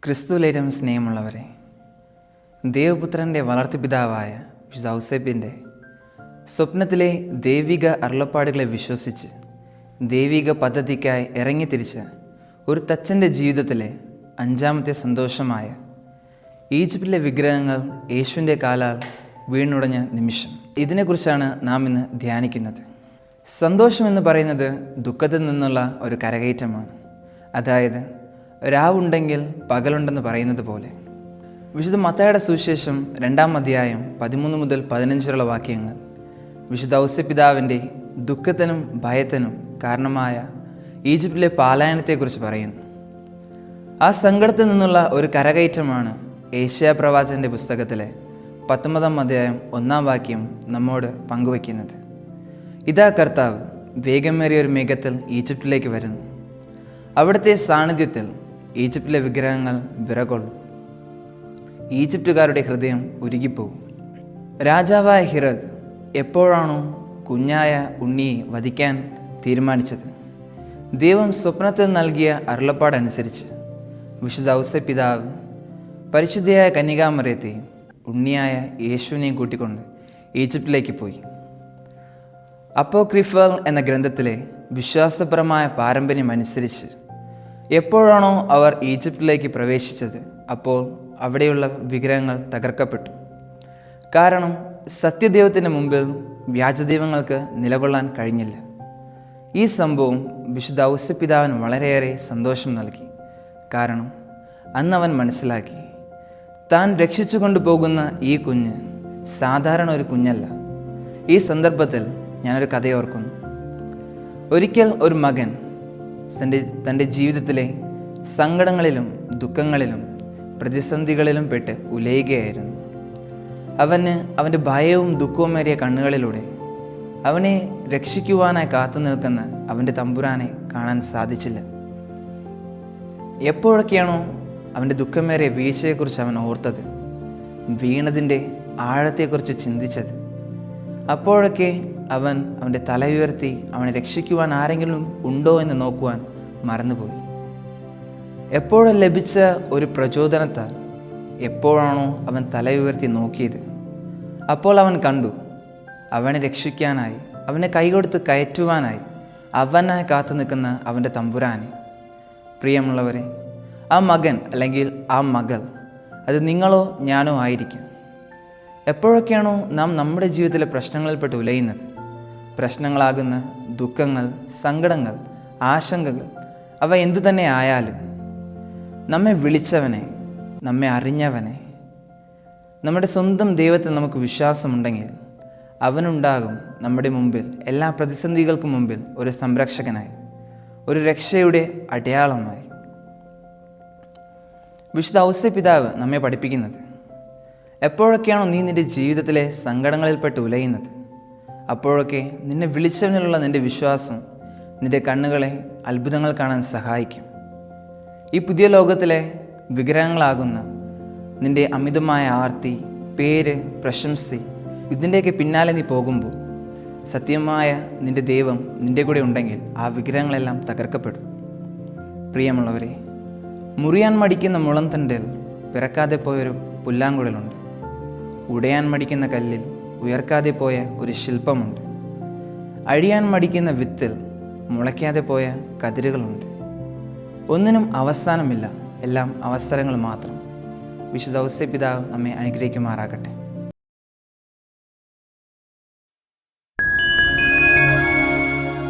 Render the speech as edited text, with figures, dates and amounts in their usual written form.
ക്രിസ്തുവിലേറ്റവും സ്നേഹമുള്ളവരെ, ദേവപുത്രൻ്റെ വളർത്തുപിതാവായ വിശുദ്ധ ഔസേപ്പിൻ്റെ സ്വപ്നത്തിലെ ദൈവിക അരുളപ്പാടുകളെ വിശ്വസിച്ച് ദൈവിക പദ്ധതിക്കായി ഇറങ്ങിത്തിരിച്ച ഒരു തച്ചൻ്റെ ജീവിതത്തിലെ അഞ്ചാമത്തെ സന്തോഷമായ ഈജിപ്തിലെ വിഗ്രഹങ്ങൾ യേശുവിൻ്റെ കാലാൽ വീണുടഞ്ഞ നിമിഷം. ഇതിനെക്കുറിച്ചാണ് നാം ഇന്ന് ധ്യാനിക്കുന്നത്. സന്തോഷമെന്ന് പറയുന്നത് ദുഃഖത്തിൽ നിന്നുള്ള ഒരു കരകയറ്റമാണ്. അതായത് രാവുണ്ടെങ്കിൽ പകലുണ്ടെന്ന് പറയുന്നത് പോലെ. വിശുദ്ധ മത്തായിയുടെ സുവിശേഷം 2-ാം അധ്യായം 13 മുതൽ 15 വാക്യങ്ങൾ വിശുദ്ധ ഔസേപ്പിതാവിൻ്റെ ദുഃഖത്തിനും ഭയത്തിനും കാരണമായ ഈജിപ്തിലെ പലായനത്തെക്കുറിച്ച് പറയുന്നു. ആ സങ്കടത്തിൽ നിന്നുള്ള ഒരു കരകയറ്റമാണ് ഏശയ്യാ പ്രവാചകൻ്റെ പുസ്തകത്തിലെ 19-ാം അധ്യായം 1-ാം വാക്യം നമ്മോട് പങ്കുവയ്ക്കുന്നത്. ഇതാ കർത്താവ് വേഗമേറിയ ഒരു മേഘത്തിൽ ഈജിപ്തിലേക്ക് വരുന്നു. അവിടുത്തെ സാന്നിധ്യത്തിൽ ഈജിപ്തിലെ വിഗ്രഹങ്ങൾ വിറകൊള്ളും. ഈജിപ്തുകാരുടെ ഹൃദയം ഉരുകിപ്പോകും. രാജാവായ ഹിറദ് എപ്പോഴാണോ കുഞ്ഞായ ഉണ്ണിയെ വധിക്കാൻ തീരുമാനിച്ചത്, ദൈവം സ്വപ്നത്തിൽ നൽകിയ അരുളപ്പാടനുസരിച്ച് വിശുദ്ധ ഔസേപ്പിതാവ് പരിശുദ്ധയായ കന്യകാമറിയത്തെയും ഉണ്ണിയായ യേശുവിനെയും കൂട്ടിക്കൊണ്ട് ഈജിപ്തിലേക്ക് പോയി. അപ്പോക്രിഫൽ എന്ന ഗ്രന്ഥത്തിലെ വിശ്വാസപരമായ പാരമ്പര്യം അനുസരിച്ച് എപ്പോഴാണോ അവർ ഈജിപ്തിലേക്ക് പ്രവേശിച്ചത്, അപ്പോൾ അവിടെയുള്ള വിഗ്രഹങ്ങൾ തകർക്കപ്പെട്ടു. കാരണം സത്യദൈവത്തിന് മുമ്പിൽ വ്യാജദൈവങ്ങൾക്ക് നിലകൊള്ളാൻ കഴിഞ്ഞില്ല. ഈ സംഭവം വിശുദ്ധ ഔസേപ്പിതാവിന് വളരെയേറെ സന്തോഷം നൽകി. കാരണം അന്ന് അവൻ മനസ്സിലാക്കി, താൻ രക്ഷിച്ചു കൊണ്ടുപോകുന്ന ഈ കുഞ്ഞ് സാധാരണ ഒരു കുഞ്ഞല്ല. ഈ സന്ദർഭത്തിൽ ഞാനൊരു കഥയോർക്കുന്നു. ഒരിക്കൽ ഒരു മകൻ തൻ്റെ ജീവിതത്തിലെ സങ്കടങ്ങളിലും ദുഃഖങ്ങളിലും പ്രതിസന്ധികളിലും പെട്ട് ഉലയുകയായിരുന്നു. അവന് അവൻ്റെ ഭയവും ദുഃഖവുമേറിയ കണ്ണുകളിലൂടെ അവനെ രക്ഷിക്കുവാനായി കാത്തു നിൽക്കുന്ന അവൻ്റെ തമ്പുരാനെ കാണാൻ സാധിച്ചില്ല. എപ്പോഴൊക്കെയാണോ അവൻ്റെ ദുഃഖമേറിയ വീഴ്ചയെക്കുറിച്ച് അവൻ ഓർത്തത്, വീണതിൻ്റെ ആഴത്തെക്കുറിച്ച് ചിന്തിച്ചത്, അപ്പോഴൊക്കെ അവൻ്റെ തല ഉയർത്തി അവനെ രക്ഷിക്കുവാൻ ആരെങ്കിലും ഉണ്ടോ എന്ന് നോക്കുവാൻ മറന്നുപോയി. എപ്പോഴും ലഭിച്ച ഒരു പ്രചോദനത്താൽ എപ്പോഴാണോ അവൻ തല ഉയർത്തി നോക്കിയത്, അപ്പോൾ അവൻ കണ്ടു അവനെ രക്ഷിക്കാനായി, അവനെ കൈകൊടുത്ത് കയറ്റുവാനായി അവനായി കാത്തു നിൽക്കുന്ന അവൻ്റെ തമ്പുരാനെ. പ്രിയമുള്ളവരെ, ആ മകൻ അല്ലെങ്കിൽ ആ മകൾ അത് നിങ്ങളോ ഞാനോ ആയിരിക്കും. എപ്പോഴൊക്കെയാണോ നാം നമ്മുടെ ജീവിതത്തിലെ പ്രശ്നങ്ങളിൽപ്പെട്ട് ഉലയുന്നത്, പ്രശ്നങ്ങളാകുന്ന ദുഃഖങ്ങൾ, സങ്കടങ്ങൾ, ആശങ്കകൾ, അവ എന്തു തന്നെ ആയാലും നമ്മെ വിളിച്ചവനെ, നമ്മെ അറിഞ്ഞവനെ, നമ്മുടെ സ്വന്തം ദൈവത്തിൽ നമുക്ക് വിശ്വാസമുണ്ടെങ്കിൽ അവനുണ്ടാകും നമ്മുടെ മുമ്പിൽ, എല്ലാ പ്രതിസന്ധികൾക്കും മുമ്പിൽ ഒരു സംരക്ഷകനായി, ഒരു രക്ഷയുടെ അടയാളമായി. വിശുദ്ധ ഔസേപ്പിതാവ് നമ്മെ പഠിപ്പിക്കുന്നത്, എപ്പോഴൊക്കെയാണോ നീ നിൻ്റെ ജീവിതത്തിലെ സങ്കടങ്ങളിൽപ്പെട്ട് ഉലയുന്നത്, അപ്പോഴൊക്കെ നിന്നെ വിളിച്ചവനിലുള്ള നിൻ്റെ വിശ്വാസം നിൻ്റെ കണ്ണുകളെ അത്ഭുതങ്ങൾ കാണാൻ സഹായിക്കും. ഈ പുതിയ ലോകത്തിലെ വിഗ്രഹങ്ങളാകുന്ന നിൻ്റെ അമിതമായ ആർത്തി, പേര്, പ്രശംസി, ഇതിൻ്റെയൊക്കെ പിന്നാലെ നീ പോകുമ്പോൾ സത്യമായ നിൻ്റെ ദൈവം നിൻ്റെ കൂടെ ഉണ്ടെങ്കിൽ ആ വിഗ്രഹങ്ങളെല്ലാം തകർക്കപ്പെടും. പ്രിയമുള്ളവരെ, മുറിയാൻ മടിക്കുന്ന മുളന്തണ്ടിൽ പിറക്കാതെ പോയൊരു പുല്ലാങ്കുഴലുണ്ട്. ഉടയാൻ മടിക്കുന്ന കല്ലിൽ ഉയർക്കാതെ പോയ ഒരു ശില്പമുണ്ട്. അഴിയാൻ മടിക്കുന്ന വിത്തിൽ മുളയ്ക്കാതെ പോയ കതിരുകളുണ്ട്. ഒന്നിനും അവസാനമില്ല, എല്ലാം അവസരങ്ങൾ മാത്രം. വിശുദ്ധ ഔസേപ്പിതാവ് നമ്മെ അനുഗ്രഹിക്കുമാറാകട്ടെ.